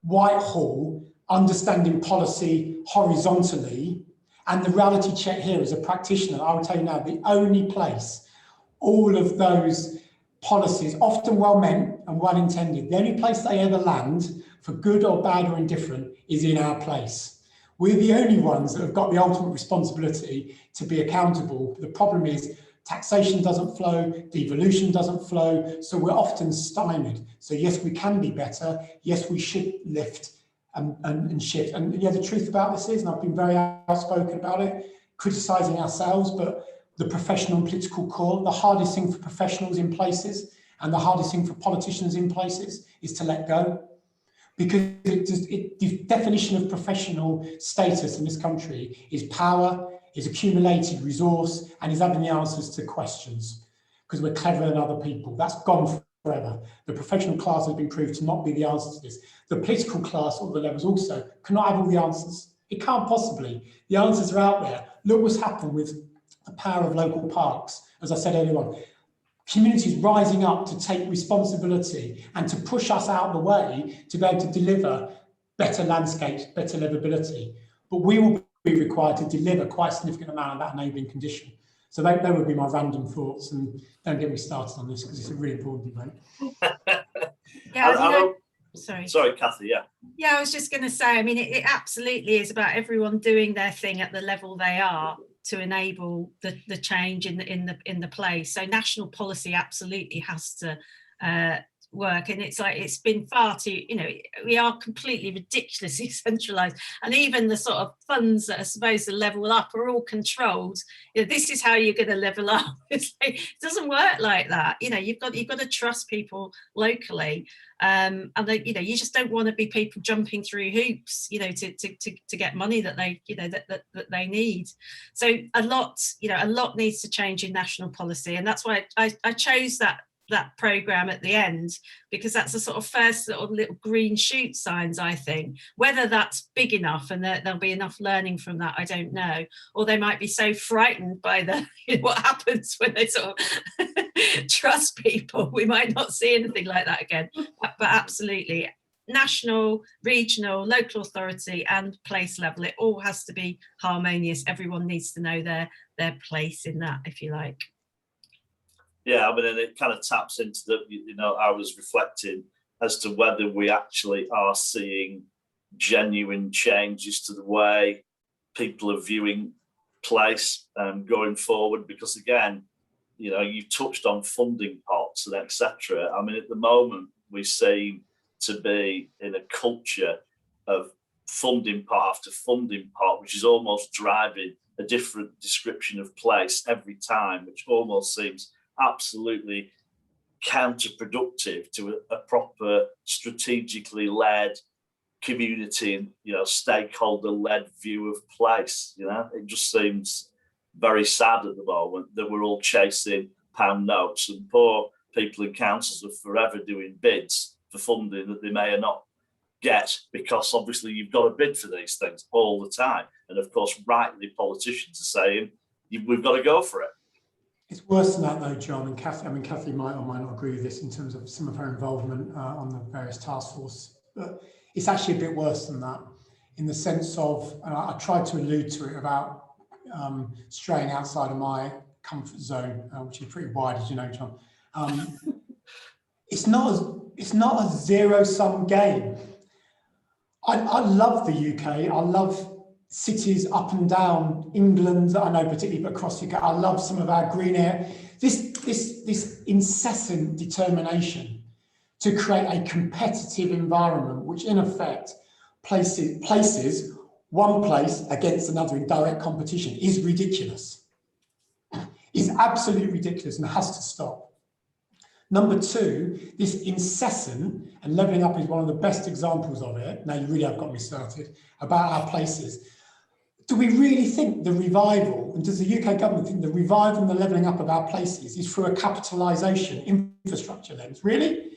Whitehall, understanding policy horizontally, and the reality check here as a practitioner, I would tell you now, the only place all of those policies, often well meant and well intended, the only place they ever land, for good or bad or indifferent, is in our place. We're the only ones that have got the ultimate responsibility to be accountable. The problem is taxation doesn't flow, devolution doesn't flow, so we're often stymied. So yes, we can be better. Yes, we should lift and shift. And yeah, the truth about this is, and I've been very outspoken about it, criticising ourselves, but the professional and political core, the hardest thing for professionals in places and the hardest thing for politicians in places is to let go. Because the definition of professional status in this country is power, is accumulated resource, and is having the answers to questions, because we're cleverer than other people. That's gone forever. The professional class has been proved to not be the answer to this. The political class, all the levels also, cannot have all the answers. It can't possibly. The answers are out there. Look what's happened with the power of local parks. As I said earlier on, communities rising up to take responsibility and to push us out of the way to be able to deliver better landscapes, better livability. But we will be required to deliver quite a significant amount of that enabling condition. So they would be my random thoughts, and don't get me started on this because it's a really important debate. Yeah, sorry, Kathy. Yeah, I was just going to say, I mean, it absolutely is about everyone doing their thing at the level they are to enable the change in the place. So national policy absolutely has to work, and it's like it's been far too, we are completely ridiculously centralized, and even the sort of funds that are supposed to level up are all controlled. This is how you're going to level up. It's like, it doesn't work like that. You've got to trust people locally, and you just don't want to be people jumping through hoops to get money that they that they need. So a lot needs to change in national policy, and that's why I chose that programme at the end, because that's the sort of first little green shoot signs, I think. Whether that's big enough and there'll be enough learning from that, I don't know. Or they might be so frightened by what happens when they sort of trust people. We might not see anything like that again. But absolutely, national, regional, local authority and place level, it all has to be harmonious. Everyone needs to know their place in that, if you like. Yeah, I mean, and it kind of taps into I was reflecting as to whether we actually are seeing genuine changes to the way people are viewing place going forward. Because again, you touched on funding pots and etc. I mean, at the moment, we seem to be in a culture of funding pot after funding pot, which is almost driving a different description of place every time, which almost seems absolutely counterproductive to a proper strategically led community and stakeholder led view of place. It just seems very sad at the moment that we're all chasing pound notes, and poor people in councils are forever doing bids for funding that they may or not get, because obviously you've got to bid for these things all the time, and of course rightly politicians are saying we've got to go for it. It's worse than that though, John, and Kathy. I mean, Kathy might or might not agree with this in terms of some of her involvement on the various task force, but it's actually a bit worse than that, in the sense of, and I tried to allude to it about straying outside of my comfort zone, which is pretty wide, as you know, John. It's not a zero-sum game. I love the UK. I love cities up and down England, I know particularly, but across the UK. I love some of our green air. This incessant determination to create a competitive environment, which in effect places one place against another in direct competition, is ridiculous. Is absolutely ridiculous and has to stop. Number two, this incessant, and levelling up is one of the best examples of it, now you really have got me started, about our places. Do we really think the revival, and does the UK government think the revival and the levelling up of our places is through a capitalisation infrastructure lens? Really?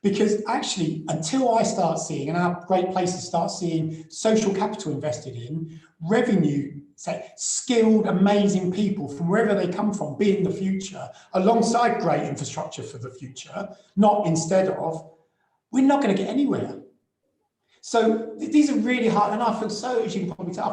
Because actually, until I start seeing, and our great places start seeing social capital invested in, revenue, say, skilled, amazing people from wherever they come from, be in the future, alongside great infrastructure for the future, not instead of, we're not going to get anywhere. So these are really hard, and I feel so, as you can probably tell,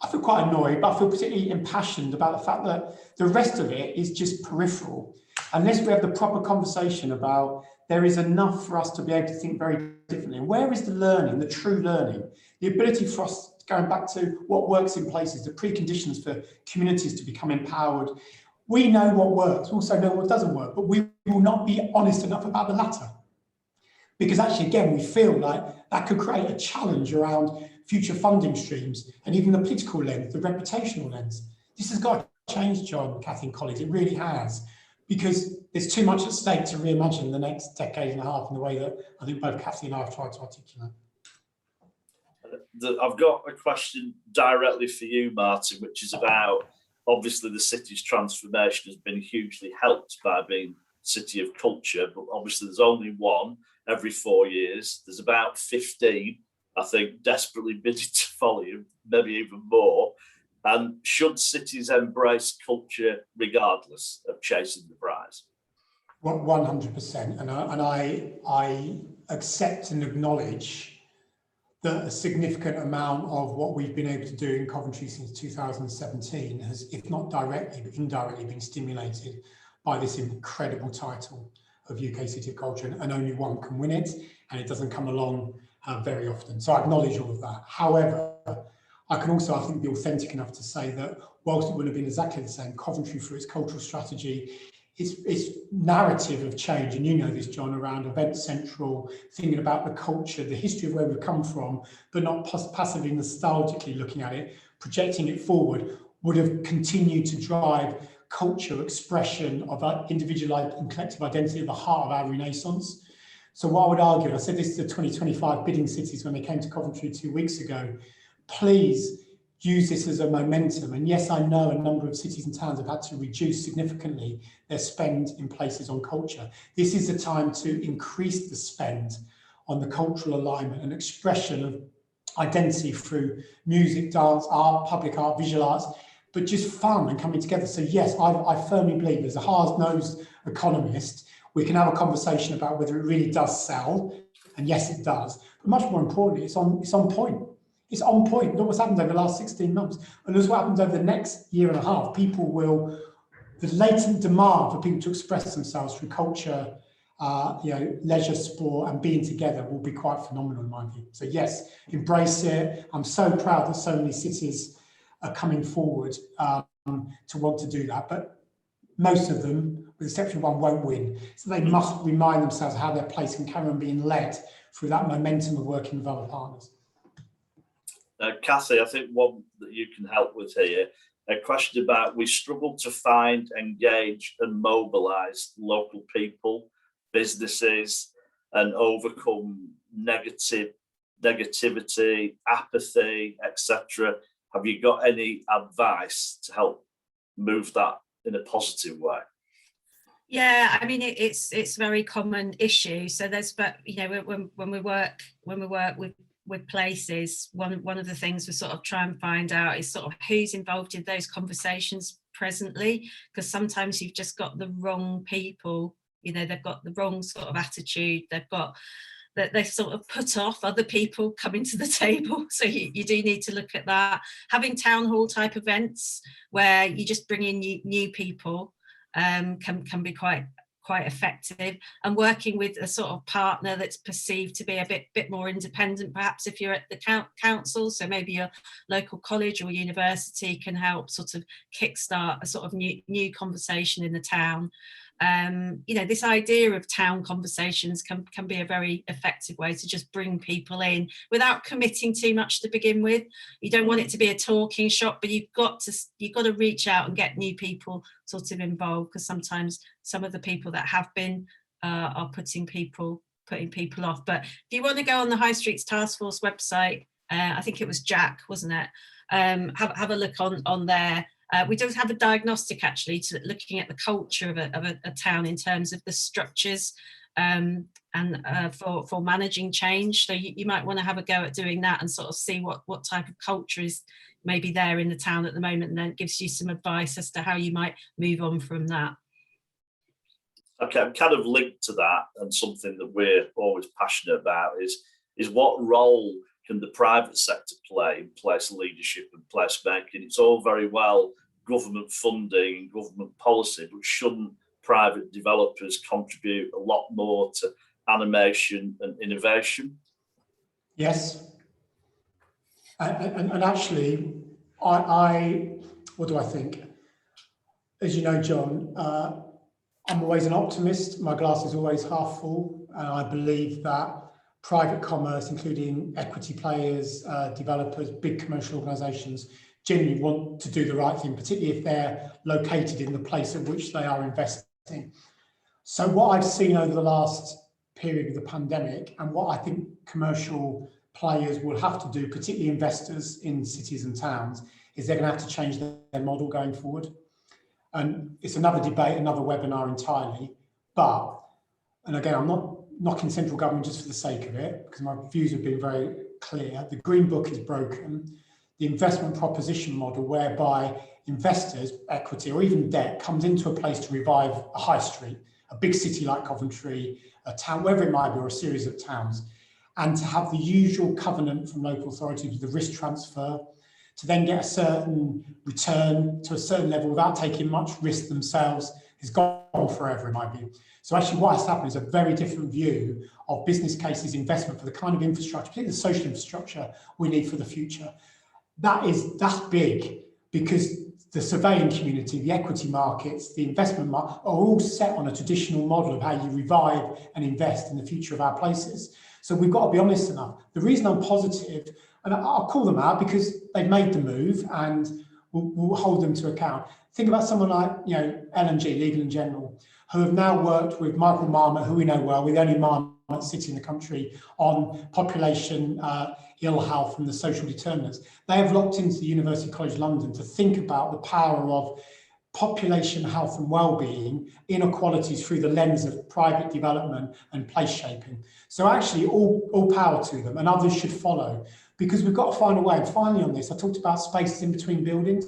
I feel quite annoyed, but I feel particularly impassioned about the fact that the rest of it is just peripheral. Unless we have the proper conversation about there is enough for us to be able to think very differently. And where is the learning, the true learning, the ability for us, going back to what works in places, the preconditions for communities to become empowered. We know what works, we also know what doesn't work, but we will not be honest enough about the latter. Because actually, again, we feel like that could create a challenge around future funding streams and even the political lens, the reputational lens. This has got to change, John, Kathy and colleagues, it really has. Because there's too much at stake to reimagine the next decade and a half in the way that I think both Kathy and I have tried to articulate. I've got a question directly for you, Martin, which is about, obviously the city's transformation has been hugely helped by being city of culture, but obviously there's only one every 4 years. There's about 15, I think, desperately bidding to follow you, maybe even more. And should cities embrace culture regardless of chasing the prize? 100%. And I accept and acknowledge that a significant amount of what we've been able to do in Coventry since 2017 has, if not directly, but indirectly been stimulated by this incredible title of UK City of Culture, and only one can win it, and it doesn't come along very often. So I acknowledge all of that. However, I can also, I think, be authentic enough to say that whilst it would have been exactly the same, Coventry, for its cultural strategy, its narrative of change, and you know this, John, around event central, thinking about the culture, the history of where we've come from, but not passively nostalgically looking at it, projecting it forward, would have continued to drive culture, expression of our individual and collective identity at the heart of our renaissance. So what I would argue, and I said this to the 2025 bidding cities when they came to Coventry 2 weeks ago, please use this as a momentum. And yes, I know a number of cities and towns have had to reduce significantly their spend in places on culture. This is the time to increase the spend on the cultural alignment and expression of identity through music, dance, art, public art, visual arts, but just fun and coming together. So yes, I firmly believe, as a hard-nosed economist, we can have a conversation about whether it really does sell, and yes, it does. But much more importantly, it's on point. It's on point. Look what's happened over the last 16 months. And look what happens over the next year and a half. The latent demand for people to express themselves through culture, leisure, sport, and being together will be quite phenomenal in my view. So yes, embrace it. I'm so proud that so many cities are coming forward to want to do that. But most of them, with the exception of one, won't win. So they must remind themselves how their place can carry on being led through that momentum of working with other partners. Cathy, I think one that you can help with here, a question about, we struggle to find, engage and mobilise local people, businesses, and overcome negativity, apathy, etc. Have you got any advice to help move that in a positive way? Yeah, I mean, it's a very common issue. So but when we work with places, one of the things we sort of try and find out is sort of who's involved in those conversations presently, because sometimes you've just got the wrong people. They've got the wrong sort of attitude. They sort of put off other people coming to the table. So you do need to look at that. Having town hall type events where you just bring in new people can be quite effective, and working with a sort of partner that's perceived to be a bit more independent, perhaps if you're at the council. So maybe your local college or university can help sort of kickstart a sort of new conversation in the town. This idea of town conversations can be a very effective way to just bring people in without committing too much to begin with. You don't want it to be a talking shop, but you've got to reach out and get new people sort of involved, because sometimes some of the people that have been are putting people off. But if you want to go on the High Streets Task Force website, I think it was Jack, wasn't it? Have a look on there. We do have a diagnostic actually to looking at the culture of a town in terms of the structures and for managing change. So you might want to have a go at doing that and sort of see what type of culture is maybe there in the town at the moment, and then it gives you some advice as to how you might move on from that. Okay, I'm kind of linked to that, and something that we're always passionate about is what role can the private sector play in place leadership and placemaking? It's all very well government funding and government policy, but shouldn't private developers contribute a lot more to animation and innovation? Yes. And actually, what do I think? As you know, John, I'm always an optimist. My glass is always half full. And I believe that private commerce, including equity players, developers, big commercial organisations, genuinely want to do the right thing, particularly if they're located in the place at which they are investing. So what I've seen over the last period of the pandemic, and what I think commercial players will have to do, particularly investors in cities and towns, is they're going to have to change their model going forward. And it's another debate, another webinar entirely. But, and again, I'm not knocking central government just for the sake of it, because my views have been very clear. The Green Book is broken. The investment proposition model whereby investors, equity or even debt comes into a place to revive a high street, a big city like Coventry, a town, wherever it might be, or a series of towns, and to have the usual covenant from local authorities with the risk transfer, to then get a certain return to a certain level without taking much risk themselves, has gone forever in my view. So actually what has happened is a very different view of business cases, investment for the kind of infrastructure, particularly the social infrastructure we need for the future. That's big, because the surveying community, the equity markets, the investment market are all set on a traditional model of how you revive and invest in the future of our places. So we've got to be honest enough. The reason I'm positive, and I'll call them out because they've made the move and we'll hold them to account. Think about someone like, L&G, Legal and General, who have now worked with Michael Marmot, who we know well, we're the only Marmot city in the country, on population ill health and the social determinants. They have locked into the University College London to think about the power of population health and well-being inequalities through the lens of private development and place shaping. So actually all power to them, and others should follow, because we've got to find a way. And finally on this, I talked about spaces in between buildings.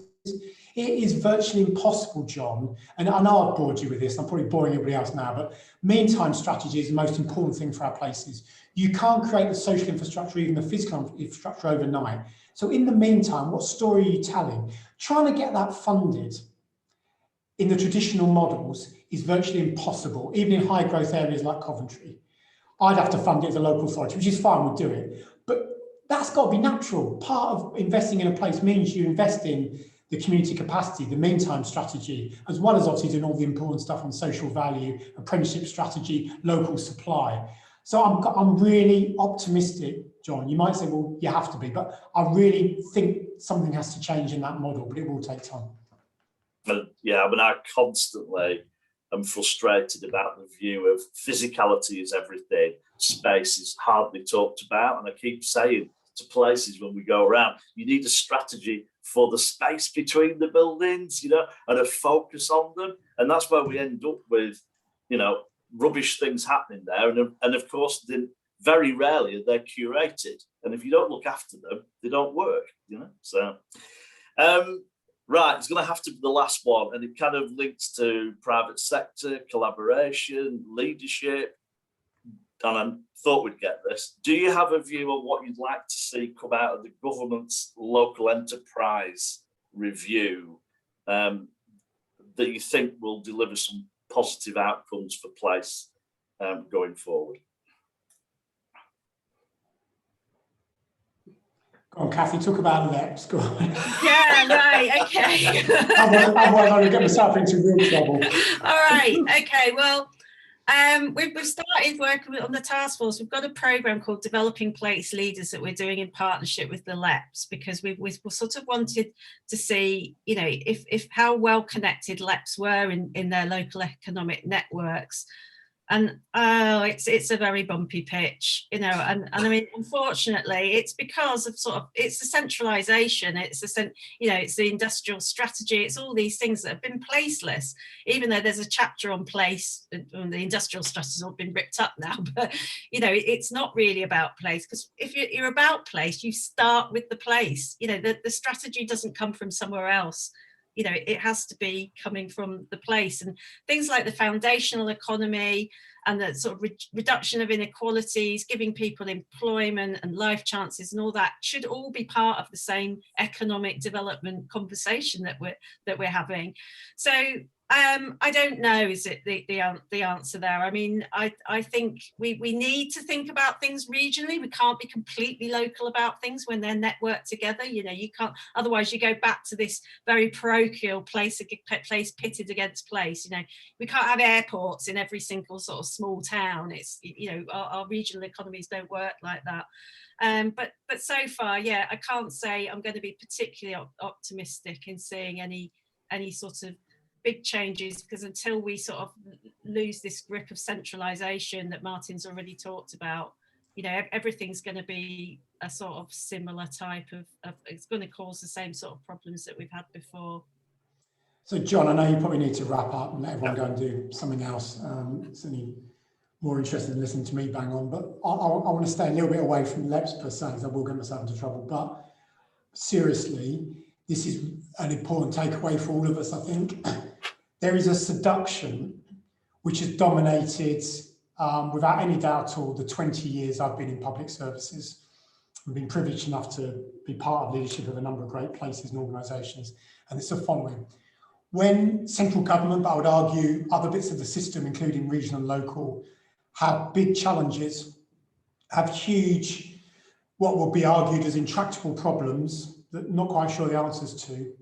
It is virtually impossible, John, and I know I've bored you with this, I'm probably boring everybody else now, but meantime strategy is the most important thing for our places. You can't create the social infrastructure, even the physical infrastructure overnight. So in the meantime, what story are you telling? Trying to get that funded in the traditional models is virtually impossible, even in high growth areas like Coventry. I'd have to fund it as a local authority, which is fine, we'll do it. But that's got to be natural. Part of investing in a place means you invest in the community capacity, the meantime strategy, as well as obviously doing all the important stuff on social value, apprenticeship strategy, local supply. So I'm really optimistic, John. You might say, well, you have to be, but I really think something has to change in that model, but it will take time. Yeah, I mean, I constantly am frustrated about the view of physicality is everything, space is hardly talked about, and I keep saying to places when we go around, you need a strategy for the space between the buildings, and a focus on them, and that's where we end up with, rubbish things happening there, and of course, very rarely they're curated, and if you don't look after them, they don't work, So, right, it's going to have to be the last one, and it kind of links to private sector collaboration, leadership. And I thought we'd get this. Do you have a view on what you'd like to see come out of the government's local enterprise review that you think will deliver some positive outcomes for place going forward? Go on, Kathy, talk about LEPs. Go on. Yeah, right, okay. Otherwise, I'm going to get myself into real trouble. All right, okay, well, we've started working on the task force. We've got a programme called Developing Place Leaders that we're doing in partnership with the LEPs, because we sort of wanted to see, if how well connected LEPs were in their local economic networks. And it's a very bumpy pitch, and I mean, unfortunately, it's because of it's the centralisation, it's the industrial strategy, it's all these things that have been placeless. Even though there's a chapter on place, and the industrial strategy's all been ripped up now, but it's not really about place, because if you're about place, you start with the place. The strategy doesn't come from somewhere else. It has to be coming from the place, and things like the foundational economy and the sort of reduction of inequalities, giving people employment and life chances and all that should all be part of the same economic development conversation that we're having. So I don't know, is it the answer there? I mean, I think we need to think about things regionally. We can't be completely local about things when they're networked together. You can't, otherwise you go back to this very parochial place pitted against place. We can't have airports in every single sort of small town. It's, our regional economies don't work like that. But so far, yeah, I can't say I'm going to be particularly optimistic in seeing any sort of big changes, because until we sort of lose this grip of centralisation that Martin's already talked about, everything's going to be a sort of similar type of it's going to cause the same sort of problems that we've had before. So John, I know you probably need to wrap up and let everyone go and do something else. It's only more interested in listening to me bang on, but I want to stay a little bit away from LEPs per se, because I will get myself into trouble. But seriously, this is an important takeaway for all of us, I think. There is a seduction which has dominated, without any doubt at all, the 20 years I've been in public services. I've been privileged enough to be part of leadership of a number of great places and organisations, and it's the following. When central government, but I would argue other bits of the system, including regional and local, have big challenges, have huge, what will be argued as intractable problems that I'm not quite sure the answers to,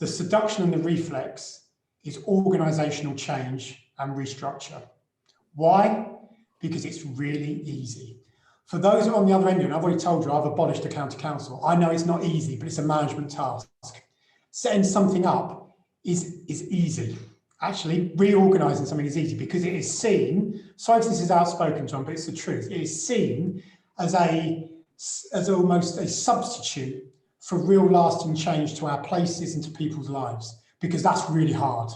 the seduction and the reflex is organisational change and restructure. Why? Because it's really easy. For those who are on the other end, and I've already told you, I've abolished the county council. I know it's not easy, but it's a management task. Setting something up is easy. Actually, reorganising something is easy because it is seen, sorry if this is outspoken, John, but it's the truth. It is seen as almost a substitute for real lasting change to our places and to people's lives, because that's really hard.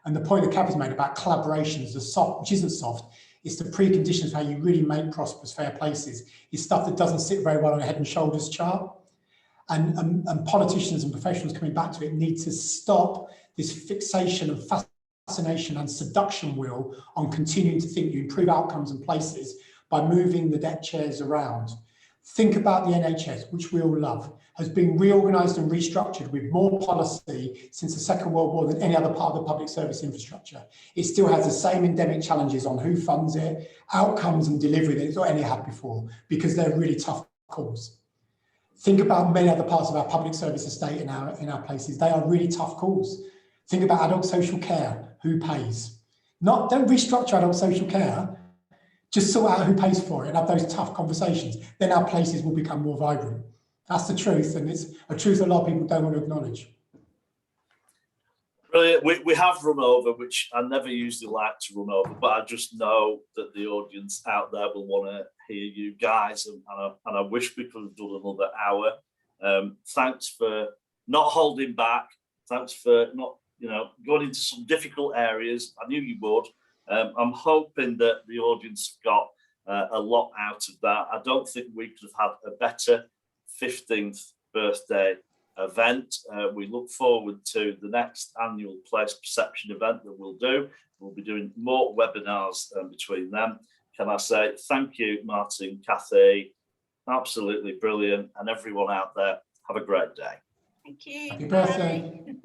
And the point that Kathy's made about collaboration is the soft, which isn't soft, it's the preconditions of how you really make prosperous, fair places. It's stuff that doesn't sit very well on a head and shoulders chart. And politicians and professionals coming back to it need to stop this fixation and fascination and seduction wheel on continuing to think you improve outcomes and places by moving the deck chairs around. Think about the NHS, which we all love, has been reorganised and restructured with more policy since the Second World War than any other part of the public service infrastructure. It still has the same endemic challenges on who funds it, outcomes and delivery that it's not any had before, because they're really tough calls. Think about many other parts of our public service estate in our places. They are really tough calls. Think about adult social care, who pays? Don't restructure adult social care, just sort out who pays for it and have those tough conversations. Then our places will become more vibrant. That's the truth, and it's a truth a lot of people don't want to acknowledge. Brilliant. We have run over, which I never usually like to run over, but I just know that the audience out there will want to hear you guys, and I wish we could have done another hour. Thanks for not holding back. Thanks for not, going into some difficult areas. I knew you would. I'm hoping that the audience got a lot out of that. I don't think we could have had a better 15th birthday event. We look forward to the next annual Place Perception event that we'll do. We'll be doing more webinars between them. Can I say thank you, Martin, Kathy, absolutely brilliant, and everyone out there, have a great day. Thank you. Happy birthday.